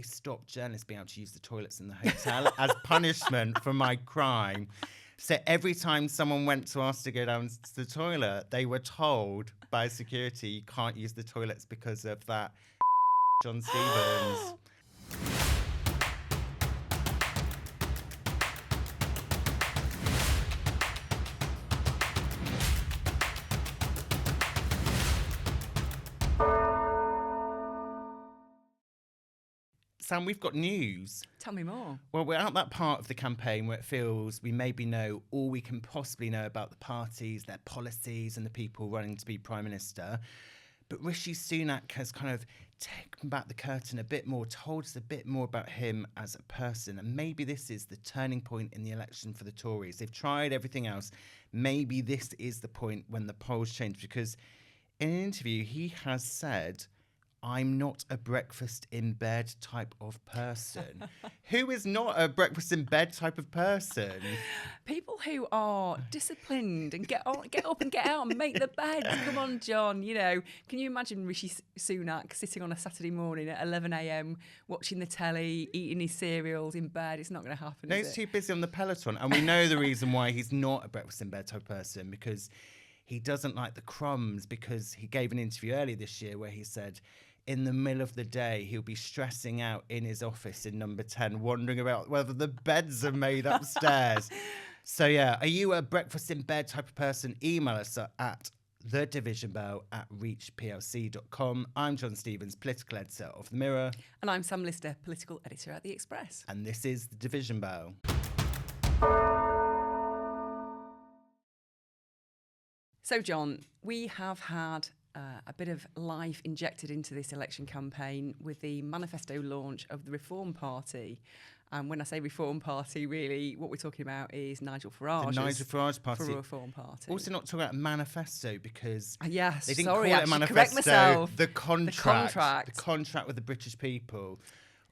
stopped journalists being able to use the toilets in the hotel as punishment for my crime. So every time someone went to ask to go down to the toilet, they were told by security, you can't use the toilets because of that John Stevens. Sam, we've got news. Tell me more. Well, we're at that part of the campaign where it feels we maybe know all we can possibly know about the parties, their policies, and the people running to be Prime Minister. But Rishi Sunak has kind of taken back the curtain a bit more, told us a bit more about him as a person. And maybe this is the turning point in the election for the Tories. They've tried everything else. Maybe this is the point when the polls change. Because in an interview, he has said, I'm not a breakfast in bed type of person. Who is not a breakfast in bed type of person? People who are disciplined and get up and get out and make the bed. Come on, John. You know, can you imagine Rishi Sunak sitting on a Saturday morning at 11 a.m. watching the telly, eating his cereals in bed? It's not going to happen. No, he's too busy on the Peloton. And we know the reason why he's not a breakfast in bed type of person, because he doesn't like the crumbs, because he gave an interview earlier this year where he said, in the middle of the day, he'll be stressing out in his office in number 10, wondering about whether the beds are made upstairs. So, yeah, are you a breakfast in bed type of person? Email us at thedivisionbell@reachplc.com. I'm John Stevens, political editor of The Mirror. And I'm Sam Lister, political editor at The Express. And this is The Division Bell. So, John, we have had a bit of life injected into this election campaign with the manifesto launch of the Reform Party. And when I say Reform Party, really, what we're talking about is Nigel Farage. The Nigel Farage Party. For a Reform Party. Also not talking about manifesto, because yes, they didn't sorry, call it a manifesto. Correct myself. The contract with the British people.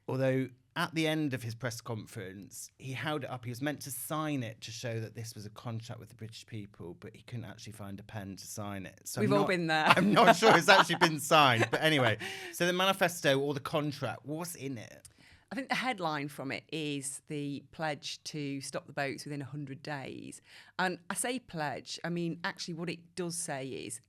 Although at the end of his press conference, he held it up. He was meant to sign it to show that this was a contract with the British people, but he couldn't actually find a pen to sign it. So We've all been there. I'm not sure it's actually been signed. But anyway, so the manifesto or the contract, what's in it? I think the headline from it is the pledge to stop the boats within 100 days. And I say pledge, I mean, actually what it does say is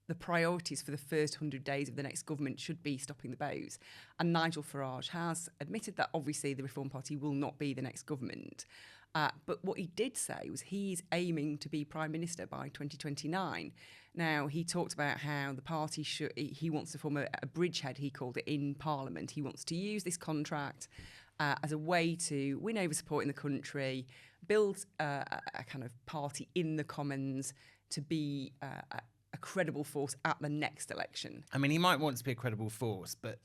the priorities for the first 100 days of the next government should be stopping the boats. And Nigel Farage has admitted that obviously the Reform Party will not be the next government. But what he did say was he's aiming to be Prime Minister by 2029. Now, he talked about how the party he wants to form a bridgehead, he called it, in Parliament. He wants to use this contract as a way to win over support in the country, build a kind of party in the Commons to be a credible force at the next election. I mean, he might want to be a credible force, but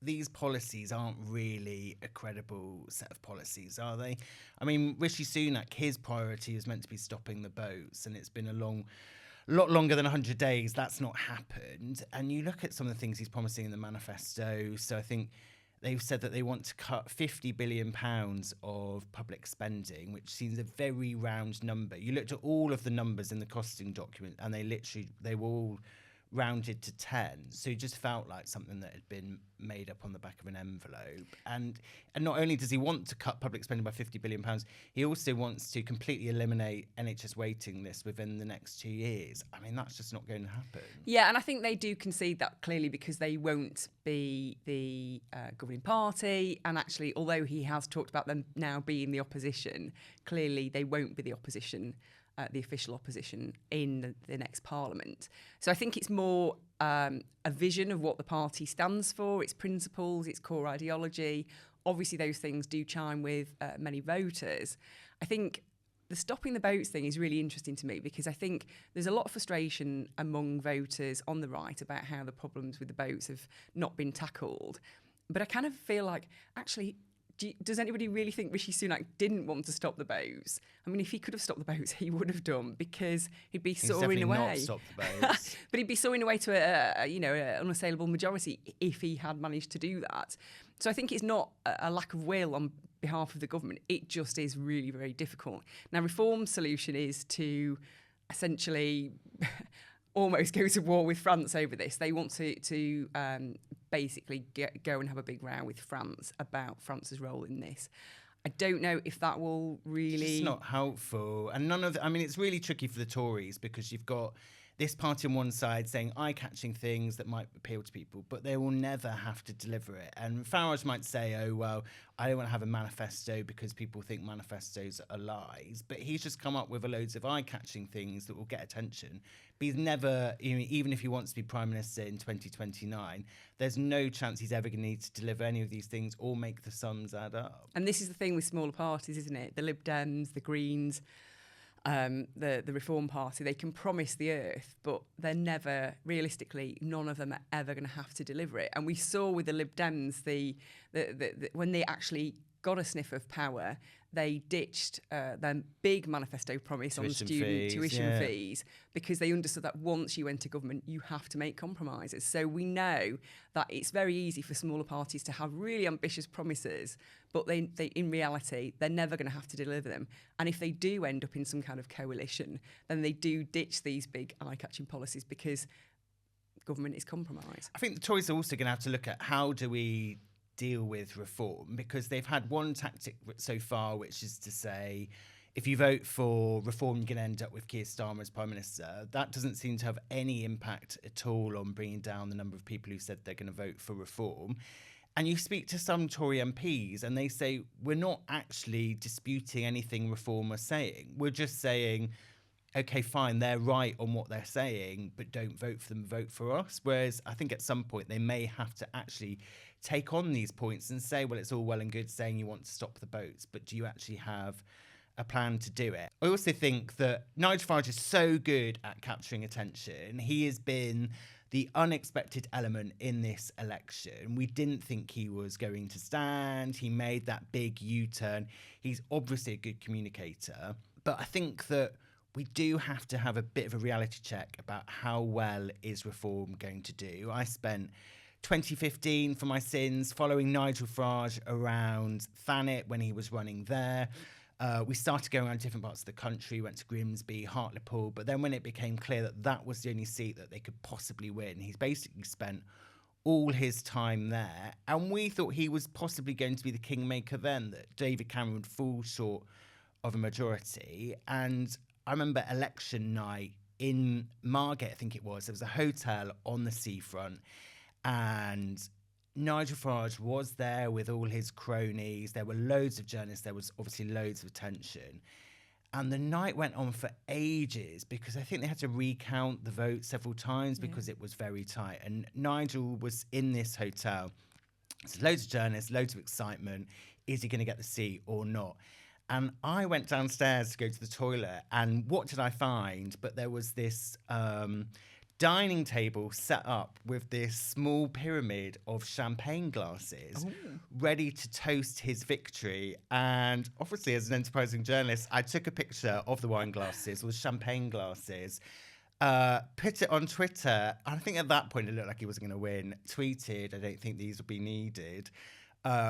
these policies aren't really a credible set of policies, are they? I mean, Rishi Sunak, his priority is meant to be stopping the boats, and it's been a lot longer than 100 days. That's not happened. And you look at some of the things he's promising in the manifesto. So I think they've said that they want to cut £50 billion of public spending, which seems a very round number. You looked at all of the numbers in the costing document, and they were all rounded to 10. So it just felt like something that had been made up on the back of an envelope. And not only does he want to cut public spending by £50 billion, he also wants to completely eliminate NHS waiting lists within the next 2 years. I mean, that's just not going to happen. Yeah, and I think they do concede that clearly, because they won't be the governing party. And actually, although he has talked about them now being the opposition, clearly they won't be the opposition, the official opposition in the next parliament. So I think it's more a vision of what the party stands for, its principles, its core ideology. Obviously, those things do chime with many voters. I think the stopping the boats thing is really interesting to me, because I think there's a lot of frustration among voters on the right about how the problems with the boats have not been tackled. But I kind of feel like, actually, does anybody really think Rishi Sunak didn't want to stop the boats? I mean, if he could have stopped the boats, he would have done, because he'd be soaring away. Not stopped the boats. But he'd be soaring away to an unassailable majority if he had managed to do that. So I think it's not a lack of will on behalf of the government. It just is really very difficult. Now, Reform's solution is to essentially almost go to war with France over this. They want to basically go and have a big row with France about France's role in this. I don't know if that will really... It's not helpful. And it's really tricky for the Tories because you've got this party on one side saying eye-catching things that might appeal to people, but they will never have to deliver it. And Farage might say, oh, well, I don't want to have a manifesto because people think manifestos are lies. But he's just come up with loads of eye-catching things that will get attention. But he's never, even if he wants to be Prime Minister in 2029, there's no chance he's ever going to need to deliver any of these things or make the sums add up. And this is the thing with smaller parties, isn't it? The Lib Dems, the Greens, the Reform Party, they can promise the earth, but they're never, realistically, none of them are ever going to have to deliver it. And we saw with the Lib Dems, when they actually got a sniff of power, they ditched their big manifesto promise on student tuition fees because they understood that once you enter government, you have to make compromises. So we know that it's very easy for smaller parties to have really ambitious promises, but they in reality, they're never going to have to deliver them. And if they do end up in some kind of coalition, then they do ditch these big eye-catching policies because government is compromised. I think the Tories are also going to have to look at how do we deal with reform, because they've had one tactic so far, which is to say, if you vote for reform, you're going to end up with Keir Starmer as Prime Minister. That doesn't seem to have any impact at all on bringing down the number of people who said they're going to vote for reform. And you speak to some Tory MPs and they say, we're not actually disputing anything reform are saying. We're just saying, okay, fine, they're right on what they're saying, but don't vote for them, vote for us. Whereas I think at some point they may have to actually take on these points and say, well, it's all well and good saying you want to stop the boats, but do you actually have a plan to do it? I also think that Nigel Farage is so good at capturing attention. He has been the unexpected element in this election. We didn't think he was going to stand. He made that big U-turn. He's obviously a good communicator, but I think that we do have to have a bit of a reality check about how well is reform going to do. I spent 2015 for my sins following Nigel Farage around Thanet when he was running there. We started going around different parts of the country, went to Grimsby, Hartlepool, but then when it became clear that that was the only seat that they could possibly win, he's basically spent all his time there. And we thought he was possibly going to be the kingmaker then, that David Cameron would fall short of a majority. And I remember election night in Margate, I think it was. There was a hotel on the seafront, and Nigel Farage was there with all his cronies. There were loads of journalists. There was obviously loads of attention. And the night went on for ages because I think they had to recount the vote several times because it was very tight. And Nigel was in this hotel. So loads of journalists, loads of excitement. Is he going to get the seat or not? And I went downstairs to go to the toilet, and what did I find? But there was this dining table set up with this small pyramid of champagne glasses ready to toast his victory. And obviously, as an enterprising journalist, I took a picture of the wine glasses, or champagne glasses, put it on Twitter. And I think at that point, it looked like he wasn't going to win. Tweeted, I don't think these will be needed.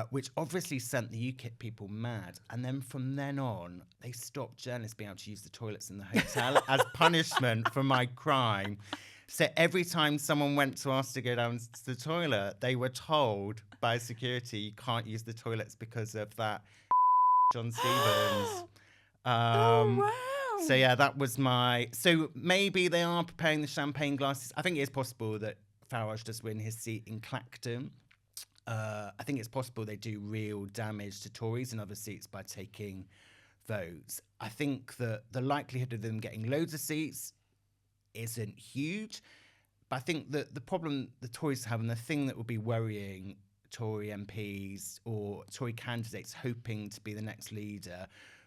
Which obviously sent the UKIP people mad. And then from then on, they stopped journalists being able to use the toilets in the hotel as punishment for my crime. So every time someone went to ask to go down to the toilet, they were told by security, you can't use the toilets because of that John Stevens. Oh, wow. So yeah, that was my... So maybe they are preparing the champagne glasses. I think it is possible that Farage does win his seat in Clacton. I think it's possible they do real damage to Tories in other seats by taking votes. I think that the likelihood of them getting loads of seats isn't huge, but I think that the problem the Tories have, and the thing that will be worrying Tory MPs or Tory candidates hoping to be the next leader,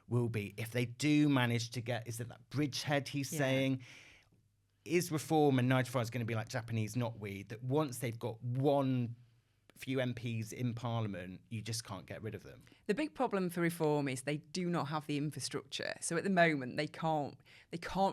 will be if they do manage to get, is it that bridgehead he's saying? Is reform and Nigel Farage going to be like Japanese knotweed, that once they've got one few MPs in Parliament, you just can't get rid of them? The big problem for reform is they do not have the infrastructure. So at the moment, they can't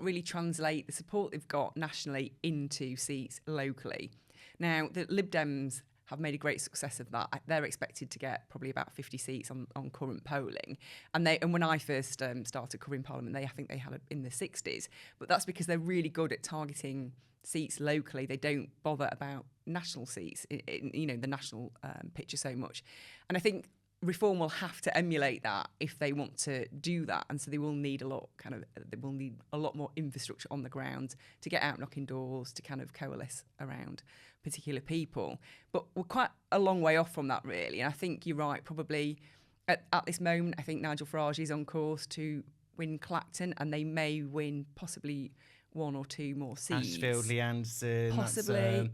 really translate the support they've got nationally into seats locally. Now, the Lib Dems have made a great success of that. They're expected to get probably about 50 seats on current polling. And when I first started covering Parliament, I think they had it in the 60s. But that's because they're really good at targeting seats locally. They don't bother about national seats, the national picture so much. And I think Reform will have to emulate that if they want to do that, and so they will need a lot more infrastructure on the ground to get out knocking doors, to kind of coalesce around particular people. But we're quite a long way off from that, really. And I think you're right. Probably at this moment, I think Nigel Farage is on course to win Clacton, and they may win possibly one or two more seats. Ashfield, Lee Anderson.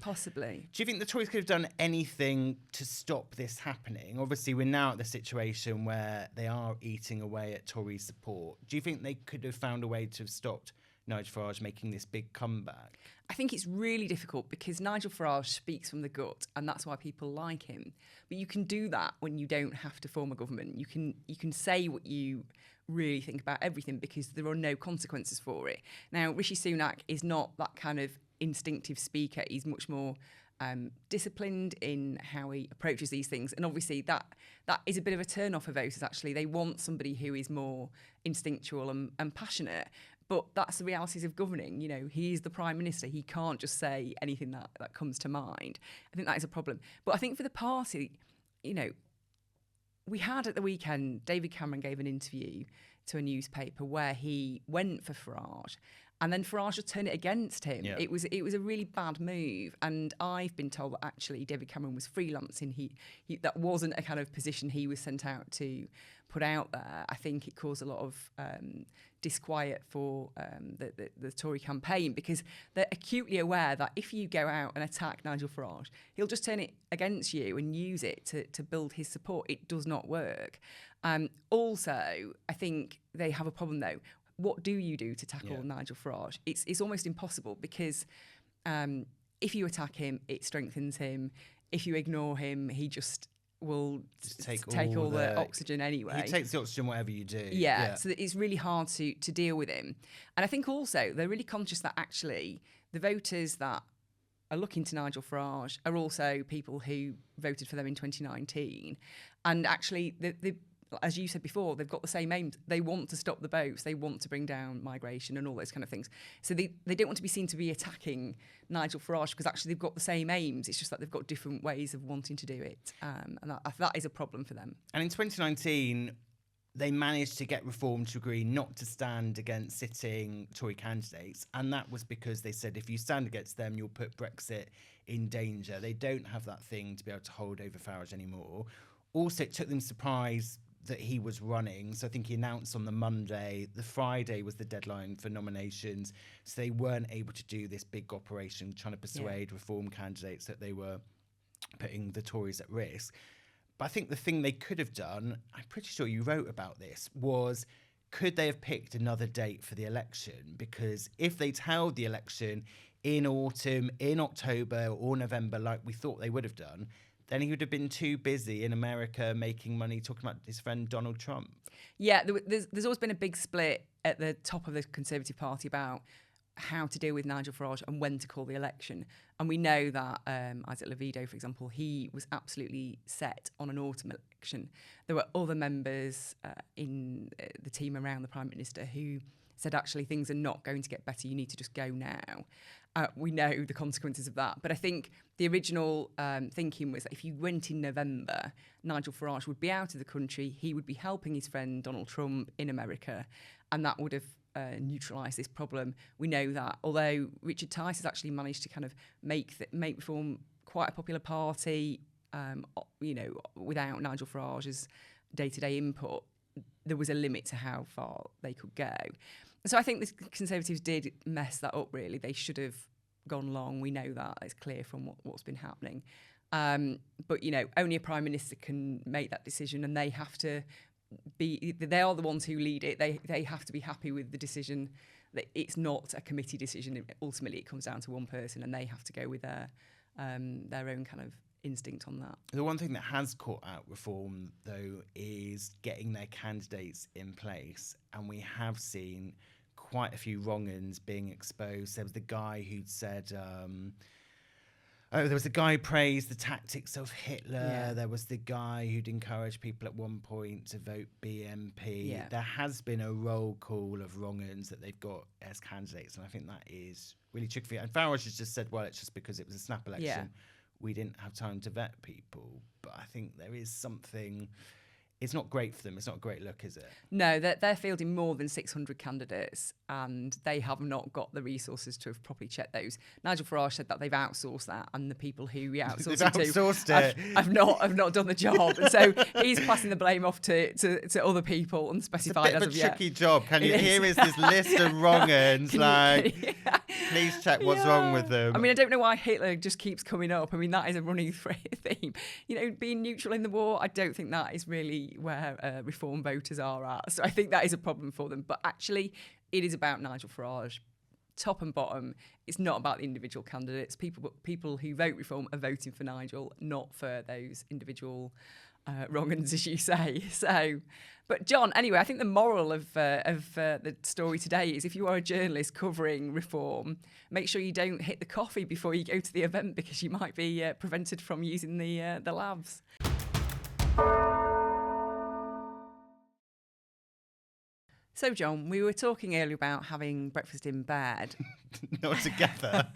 Possibly. Do you think the Tories could have done anything to stop this happening? Obviously, we're now at the situation where they are eating away at Tory support. Do you think they could have found a way to have stopped Nigel Farage making this big comeback? I think it's really difficult because Nigel Farage speaks from the gut, and that's why people like him. But you can do that when you don't have to form a government. You can say what you really think about everything because there are no consequences for it. Now, Rishi Sunak is not that kind of instinctive speaker. He's much more disciplined in how he approaches these things. And obviously that is a bit of a turn-off for voters, actually. They want somebody who is more instinctual and passionate. But that's the realities of governing. You know, he is the Prime Minister. He can't just say anything that comes to mind. I think that is a problem. But I think for the party, you know, we had at the weekend, David Cameron gave an interview to a newspaper where he went for Farage, and then Farage just turned it against him. Yeah. It was a really bad move, and I've been told that actually David Cameron was freelancing. He that wasn't a kind of position he was sent out to put out there. I think it caused a lot of disquiet for the Tory campaign because they're acutely aware that if you go out and attack Nigel Farage, he'll just turn it against you and use it to build his support. It does not work. Also, I think they have a problem though. What do you do to tackle Nigel Farage? It's almost impossible because if you attack him, it strengthens him. If you ignore him, he just will take all the oxygen anyway. He takes the oxygen whatever you do. Yeah, so it's really hard to deal with him. And I think also they're really conscious that actually the voters that are looking to Nigel Farage are also people who voted for them in 2019. And actually, as you said before, they've got the same aims. They want to stop the boats. They want to bring down migration and all those kind of things. So they don't want to be seen to be attacking Nigel Farage because actually they've got the same aims. It's just that they've got different ways of wanting to do it. And that is a problem for them. And in 2019, they managed to get Reform to agree not to stand against sitting Tory candidates. And that was because they said if you stand against them, you'll put Brexit in danger. They don't have that thing to be able to hold over Farage anymore. Also, it took them surprise that he was running. So I think he announced on the Monday. The Friday was the deadline for nominations. So they weren't able to do this big operation trying to persuade Reform candidates that they were putting the Tories at risk. But I think the thing they could have done, I'm pretty sure you wrote about this, was could they have picked another date for the election? Because if they'd held the election in autumn, in October or November, like we thought they would have done, then he would have been too busy in America making money talking about his friend Donald Trump. Yeah, there's always been a big split at the top of the Conservative Party about how to deal with Nigel Farage and when to call the election. And we know that Isaac Levido, for example, he was absolutely set on an autumn election. There were other members in the team around the Prime Minister who said, actually, things are not going to get better. You need to just go now. We know the consequences of that. But I think the original thinking was that if you went in November, Nigel Farage would be out of the country. He would be helping his friend Donald Trump in America. And that would have neutralised this problem. We know that, although Richard Tice has actually managed to kind of make Reform quite a popular party, without Nigel Farage's day-to-day input, there was a limit to how far they could go. So I think the Conservatives did mess that up, really. They should have gone long. We know that. It's clear from what's been happening. But, only a Prime Minister can make that decision, and they have to they are the ones who lead it. They have to be happy with the decision that it's not a committee decision. Ultimately, it comes down to one person, and they have to go with their own kind of instinct on that. The one thing that has caught out Reform, though, is getting their candidates in place. And we have seen quite a few wrong-uns being exposed. There was the guy who'd said, Oh, there was the guy who praised the tactics of Hitler. Yeah. There was the guy who'd encouraged people at one point to vote BNP. Yeah. There has been a roll call of wrong-uns that they've got as candidates, and I think that is really tricky. And Farage has just said, well, it's just because it was a snap election. Yeah. We didn't have time to vet people. But I think there is something... It's not great for them. It's not a great look, is it? No, they're fielding more than 600 candidates, and they have not got the resources to have properly checked those. Nigel Farage said that they've outsourced that, and the people who we outsourced They've outsourced it. have not done the job. And so he's passing the blame off to other people, unspecified it's a bit as of of a yet. tricky job. Can you? It is. Here is this list of wrong-uns. Please check what's wrong with them. I mean, I don't know why Hitler just keeps coming up. I mean, that is a running theme. Being neutral in the war, I don't think that is really where reform voters are at. So I think that is a problem for them. But actually, it is about Nigel Farage, top and bottom. It's not about the individual candidates. People who vote reform are voting for Nigel, not for those individual wrong-uns, as you say. So, but John, anyway, I think the moral of the story today is if you are a journalist covering reform, make sure you don't hit the coffee before you go to the event, because you might be prevented from using the labs. So, John, we were talking earlier about having breakfast in bed. Not together.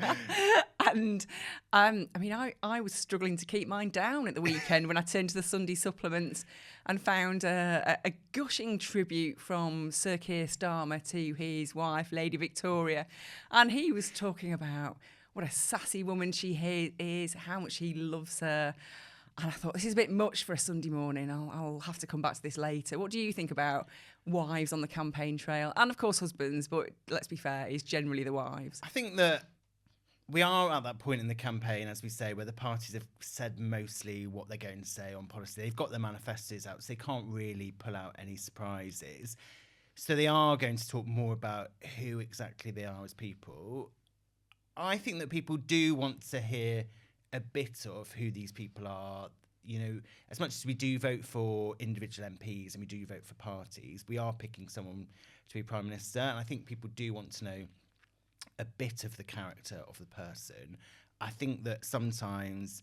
And I was struggling to keep mine down at the weekend when I turned to the Sunday supplements and found a gushing tribute from Sir Keir Starmer to his wife, Lady Victoria. And he was talking about what a sassy woman she is, how much he loves her. And I thought, this is a bit much for a Sunday morning. I'll have to come back to this later. What do you think about wives on the campaign trail? And, of course, husbands, but let's be fair, it's generally the wives. I think that we are at that point in the campaign, as we say, where the parties have said mostly what they're going to say on policy. They've got their manifestos out, so they can't really pull out any surprises. So they are going to talk more about who exactly they are as people. I think that people do want to hear a bit of who these people are. As much as we do vote for individual MPs and we do vote for parties, we are picking someone to be Prime Minister. And I think people do want to know a bit of the character of the person. I think that sometimes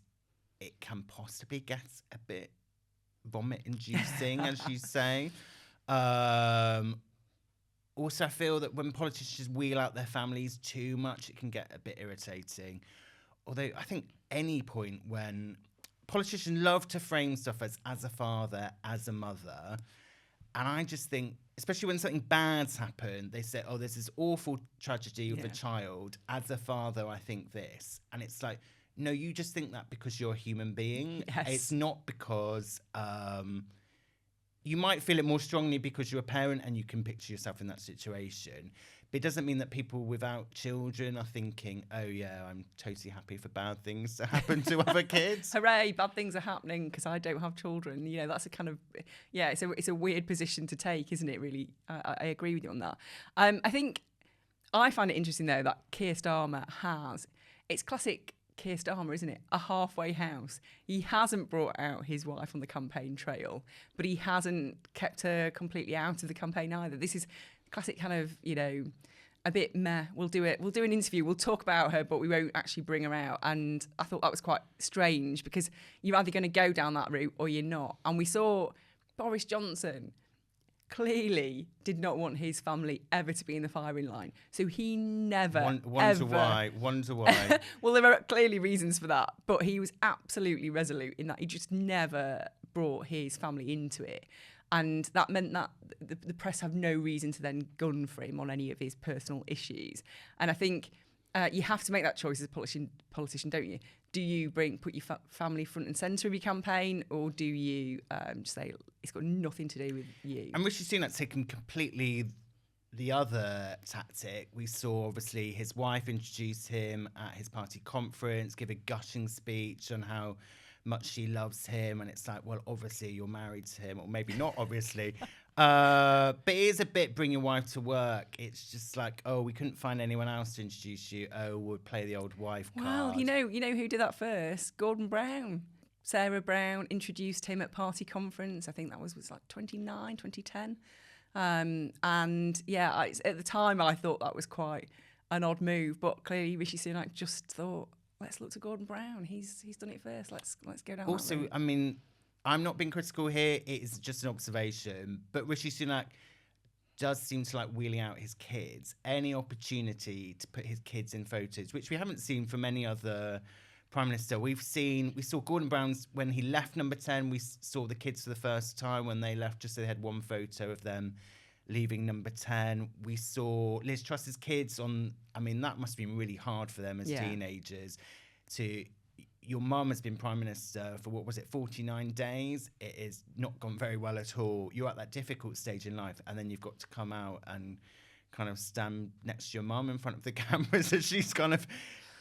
it can possibly get a bit vomit-inducing, as you say. Also, I feel that when politicians wheel out their families too much, it can get a bit irritating. Although I think any point when politicians love to frame stuff as a father, as a mother, and I just think, especially when something bad's happened, they say, oh, there's this awful tragedy with a child. As a father, I think this. And it's like, no, you just think that because you're a human being. Yes. It's not because you might feel it more strongly because you're a parent and you can picture yourself in that situation. But it doesn't mean that people without children are thinking, oh, yeah, I'm totally happy for bad things to happen to other kids. Hooray, bad things are happening because I don't have children. That's a kind of, it's a weird position to take, isn't it, really? I agree with you on that. I think I find it interesting, though, that Keir Starmer has, it's classic Keir Starmer, isn't it? A halfway house. He hasn't brought out his wife on the campaign trail, but he hasn't kept her completely out of the campaign either. This is classic kind of, a bit meh. We'll do an interview. We'll talk about her, but we won't actually bring her out. And I thought that was quite strange because you're either going to go down that route or you're not. And we saw Boris Johnson clearly did not want his family ever to be in the firing line. So he never, Wonder why. Well, there are clearly reasons for that, but he was absolutely resolute in that he just never brought his family into it. And that meant that the press have no reason to then gun for him on any of his personal issues. And I think you have to make that choice as a politician, don't you? Do you put your family front and centre of your campaign, or do you say it's got nothing to do with you? And Rishi Sunak's taken completely the other tactic. We saw, obviously, his wife introduce him at his party conference, give a gushing speech on how much she loves him, and it's like, well, obviously you're married to him, or maybe not, obviously. But it is a bit bring your wife to work. It's just like, oh, we couldn't find anyone else to introduce you. Oh, we'll play the old wife card. Well, you know who did that first? Gordon Brown. Sarah Brown introduced him at party conference. I think that was like 2010. And yeah, at the time I thought that was quite an odd move, but clearly Rishi Sunak just thought, let's look to Gordon Brown. He's done it first. Let's go down that Also, route. I mean, I'm not being critical here. It is just an observation. But Rishi Sunak does seem to like wheeling out his kids. Any opportunity to put his kids in photos, which we haven't seen from any other Prime Minister. We saw Gordon Brown's when he left Number 10. We saw the kids for the first time when they left, just so they had one photo of them leaving Number 10. We saw Liz Truss's kids I mean, that must have been really hard for them as teenagers. Your mum has been Prime Minister for, 49 days. It has not gone very well at all. You're at that difficult stage in life, and then you've got to come out and kind of stand next to your mum in front of the cameras as she's kind of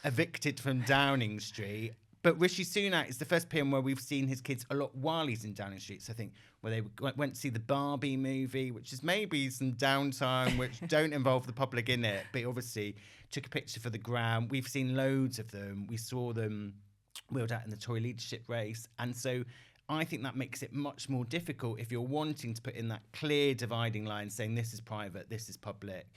evicted from Downing Street. But Rishi Sunak is the first PM where we've seen his kids a lot while he's in Downing Street. So I think where they went to see the Barbie movie, which is maybe some downtime, which don't involve the public in it, but obviously took a picture for the gram. We've seen loads of them. We saw them wheeled out in the Tory leadership race. And so I think that makes it much more difficult if you're wanting to put in that clear dividing line saying this is private, this is public.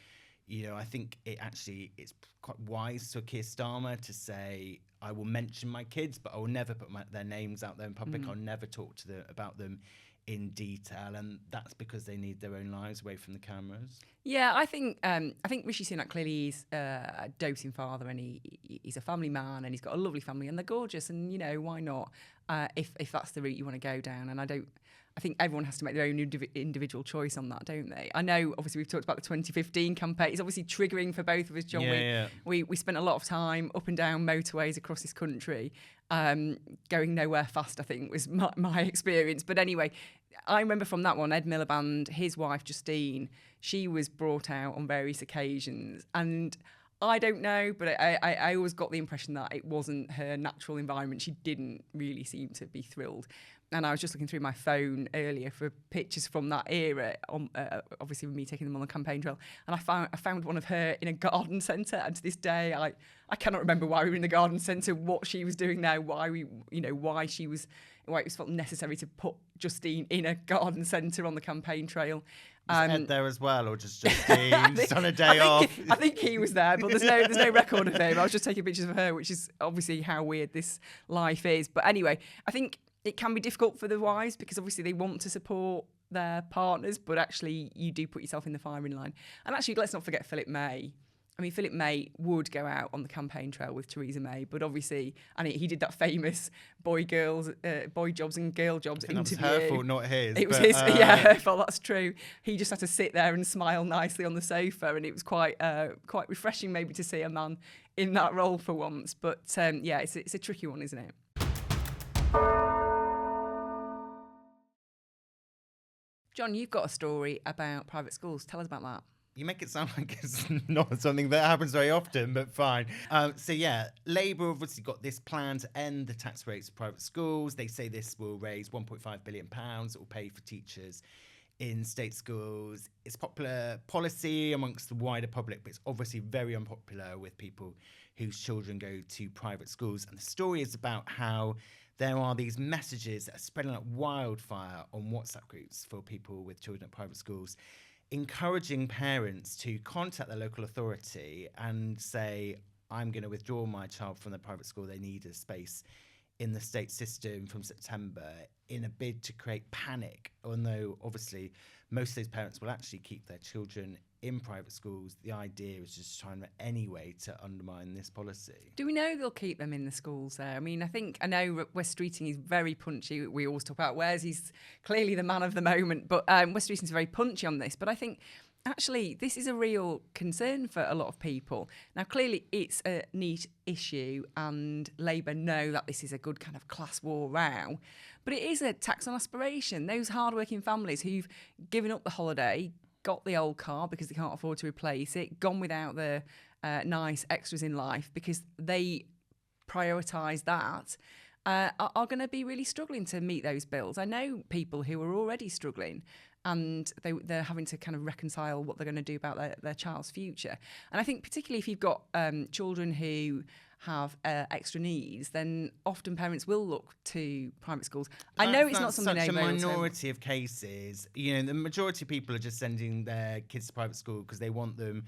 I think it's quite wise for Keir Starmer to say, I will mention my kids, but I will never put their names out there in public. I'll never talk to them about them in detail, and that's because they need their own lives away from the cameras. Yeah, I think Rishi Sunak clearly is a doting father, and he's a family man, and he's got a lovely family, and they're gorgeous, and why not? If that's the route you want to go down, and I think everyone has to make their own individual choice on that, don't they? I know, obviously, we've talked about the 2015 campaign. It's obviously triggering for both of us, John. We spent a lot of time up and down motorways across this country, going nowhere fast, I think, was my experience. But anyway, I remember from that one, Ed Miliband, his wife, Justine, she was brought out on various occasions. And I don't know, but I always got the impression that it wasn't her natural environment. She didn't really seem to be thrilled. And I was just looking through my phone earlier for pictures from that era, obviously with me taking them on the campaign trail. And I found one of her in a garden centre. And to this day, I cannot remember why we were in the garden centre, what she was doing there, why it was felt necessary to put Justine in a garden centre on the campaign trail. Was Ed there as well, or just Justine just on a day off? I think he was there, but there's no record of him. I was just taking pictures of her, which is obviously how weird this life is. But anyway, I think it can be difficult for the wives because obviously they want to support their partners, but actually you do put yourself in the firing line. And actually, let's not forget Philip May. I mean, Philip May would go out on the campaign trail with Theresa May, but obviously, and he did that famous boy jobs and girl jobs interview. That was her fault, not his. It was his, her fault. That's true. He just had to sit there and smile nicely on the sofa, and it was quite refreshing, maybe, to see a man in that role for once. But it's a tricky one, isn't it? John, you've got a story about private schools. Tell us about that. You make it sound like it's not something that happens very often, but fine. Labour obviously got this plan to end the tax rates of private schools. They say this will raise £1.5 billion. It will pay for teachers in state schools. It's popular policy amongst the wider public, but it's obviously very unpopular with people whose children go to private schools. And the story is about how there are these messages that are spreading like wildfire on WhatsApp groups for people with children at private schools, encouraging parents to contact their local authority and say, I'm going to withdraw my child from the private school. They need a space in the state system from September, in a bid to create panic. Although obviously most of those parents will actually keep their children in private schools. The idea is just trying any way to undermine this policy. Do we know they'll keep them in the schools there? I mean, I know Wes Streeting is very punchy. We always talk about Wes. He's clearly the man of the moment. But Wes Streeting's very punchy on this. But I think actually this is a real concern for a lot of people. Now, clearly it's a neat issue and Labour know that this is a good kind of class war row. But it is a tax on aspiration. Those hardworking families who've given up the holiday, got the old car because they can't afford to replace it, gone without the nice extras in life because they prioritise that, are going to be really struggling to meet those bills. I know people who are already struggling and they're having to kind of reconcile what they're going to do about their child's future. And I think particularly if you've got children who have extra needs, then often parents will look to private schools. I know it's not something such a minority of cases. The majority of people are just sending their kids to private school because they want them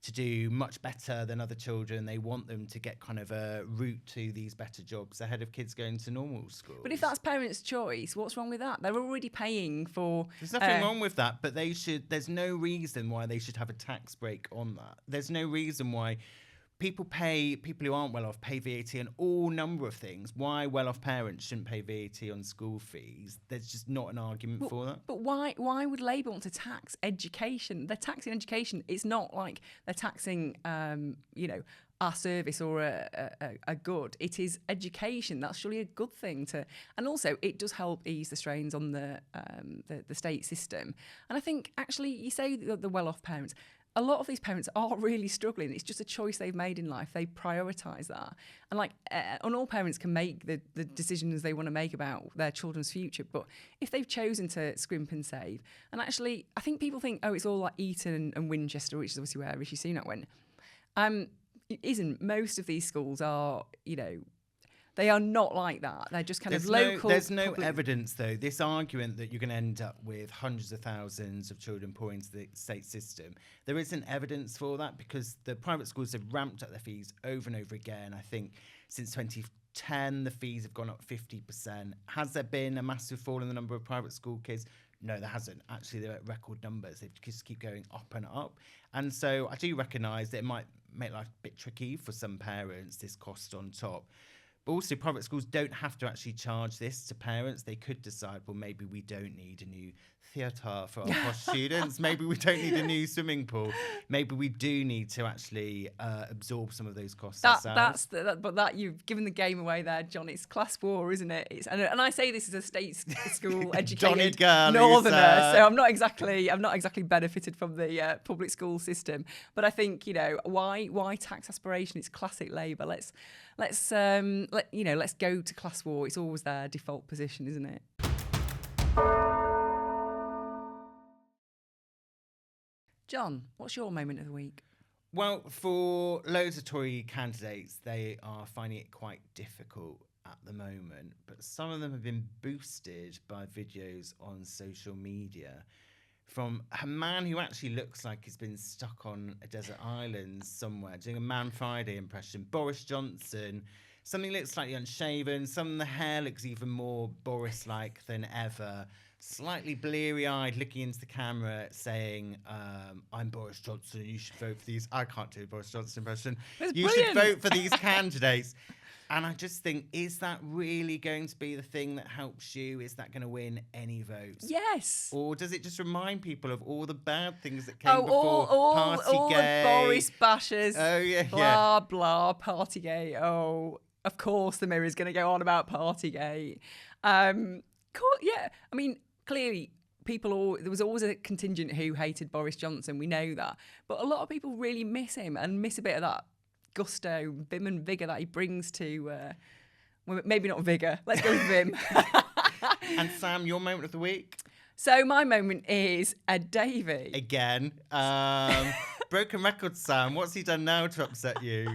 to do much better than other children. They want them to get kind of a route to these better jobs ahead of kids going to normal schools. But if that's parents' choice, what's wrong with that? They're already paying for... There's nothing wrong with that, but there's no reason why they should have a tax break on that. There's no reason why people who aren't well off pay VAT on all number of things. Why well-off parents shouldn't pay VAT on school fees? There's just not an argument for that. But why would Labour want to tax education? They're taxing education. It's not like they're taxing, our service or a good. It is education. That's surely a good thing to. And also, it does help ease the strains on the state system. And I think, actually, you say the well-off parents. A lot of these parents are really struggling. It's just a choice they've made in life. They prioritise that. And and all parents can make the decisions they want to make about their children's future. But if they've chosen to scrimp and save, and actually, I think people think, it's all like Eton and Winchester, which is obviously where Rishi Sunak went. It isn't. Most of these schools are, they are not like that. They're just kind of local. There's no evidence, though. This argument that you're going to end up with hundreds of thousands of children pouring into the state system, there isn't evidence for that because the private schools have ramped up their fees over and over again. I think since 2010, the fees have gone up 50%. Has there been a massive fall in the number of private school kids? No, there hasn't. Actually, they're at record numbers. They just keep going up and up. And so I do recognise that it might make life a bit tricky for some parents, this cost on top. But also, private schools don't have to actually charge this to parents. They could decide, well, maybe we don't need a new theatre for our posh students. Maybe we don't need a new swimming pool. Maybe we do need to actually absorb some of those costs ourselves. But you've given the game away there, John. It's class war, isn't it? And I say this as a state school educated northerner, so I'm not exactly benefited from the public school system. But I think why tax aspiration? It's classic Labour. Let's go to class war. It's always their default position, isn't it? John, what's your moment of the week? Well, for loads of Tory candidates, they are finding it quite difficult at the moment, but some of them have been boosted by videos on social media from a man who actually looks like he's been stuck on a desert island somewhere, doing a Man Friday impression. Boris Johnson, something looks slightly unshaven, some of the hair looks even more Boris-like than ever. Slightly bleary-eyed, looking into the camera, saying, I'm Boris Johnson, and you should vote for these... I can't do a Boris Johnson impression. You should vote for these candidates. And I just think, is that really going to be the thing that helps you? Is that going to win any votes? Yes. Or does it just remind people of all the bad things that came before? All the Boris bashers. Oh, yeah, blah, blah, Partygate. Oh, of course the Mirror's going to go on about Partygate. Yeah, I mean... Clearly, there was always a contingent who hated Boris Johnson. We know that. But a lot of people really miss him and miss a bit of that gusto, vim and vigour that he brings to... well, maybe not vigour. Let's go with vim. And Sam, your moment of the week? So my moment is Ed Davey. Again. Broken record, Sam. What's he done now to upset you?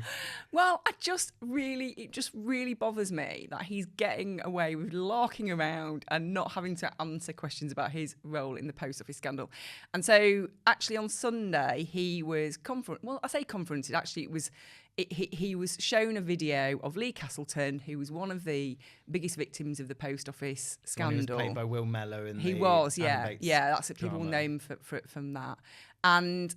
Well, it just really bothers me that he's getting away with larking around and not having to answer questions about his role in the post office scandal. And so actually on Sunday, he was confronted. Well, I say confronted. Actually, he was shown a video of Lee Castleton, who was one of the biggest victims of the post office scandal. He was played by Will Mellor in He the was, yeah. Anne Bates Yeah, that's what drama. people know him from that. And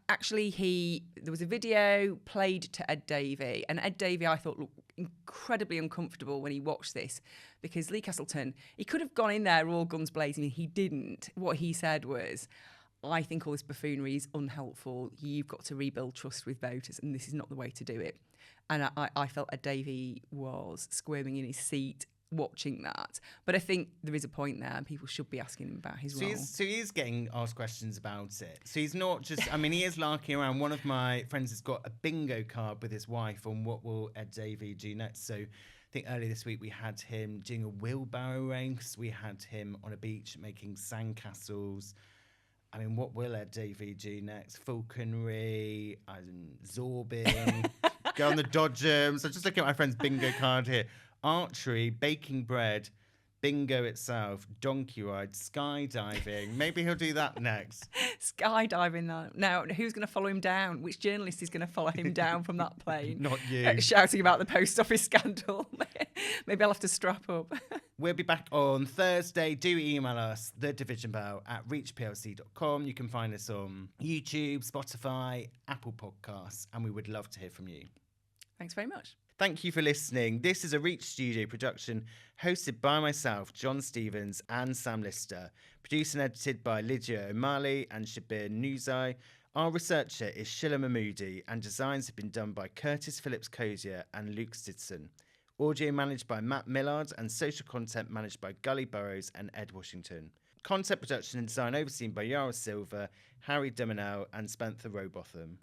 actually, there was a video played to Ed Davey. And Ed Davey, I thought, looked incredibly uncomfortable when he watched this because Lee Castleton, he could have gone in there all guns blazing. He didn't. What he said was, I think all this buffoonery is unhelpful. You've got to rebuild trust with voters, and this is not the way to do it. And I felt Ed Davey was squirming in his seat watching that. But I think there is a point there and people should be asking him about his role. So he is getting asked questions about it. So he's not just... I mean, he is larking around. One of my friends has got a bingo card with his wife on what will Ed Davey do next. So I think earlier this week we had him doing a wheelbarrow race. We had him on a beach making sandcastles. I mean, what will Ed Davey do next? Falconry, zorbing, go on the dodgems. So just looking at my friend's bingo card here. Archery, baking bread, bingo itself, donkey ride, skydiving. Maybe he'll do that next. Skydiving now. Who's going to follow him down? Which journalist is going to follow him down from that plane? Not you. Shouting about the post office scandal. Maybe I'll have to strap up. We'll be back on Thursday. Do email us, thedivisionbell@reachplc.com. You can find us on YouTube, Spotify, Apple Podcasts, and we would love to hear from you. Thanks very much. Thank you for listening. This is a Reach Studio production hosted by myself, John Stevens, and Sam Lister. Produced and edited by Lydia O'Malley and Shabir Nuzai. Our researcher is Sheila Mahmoodi, and designs have been done by Curtis Phillips-Cozier and Luke Stidson. Audio managed by Matt Millard and social content managed by Gully Burrows and Ed Washington. Content production and design overseen by Yara Silver, Harry Demonell and Spencer Robotham.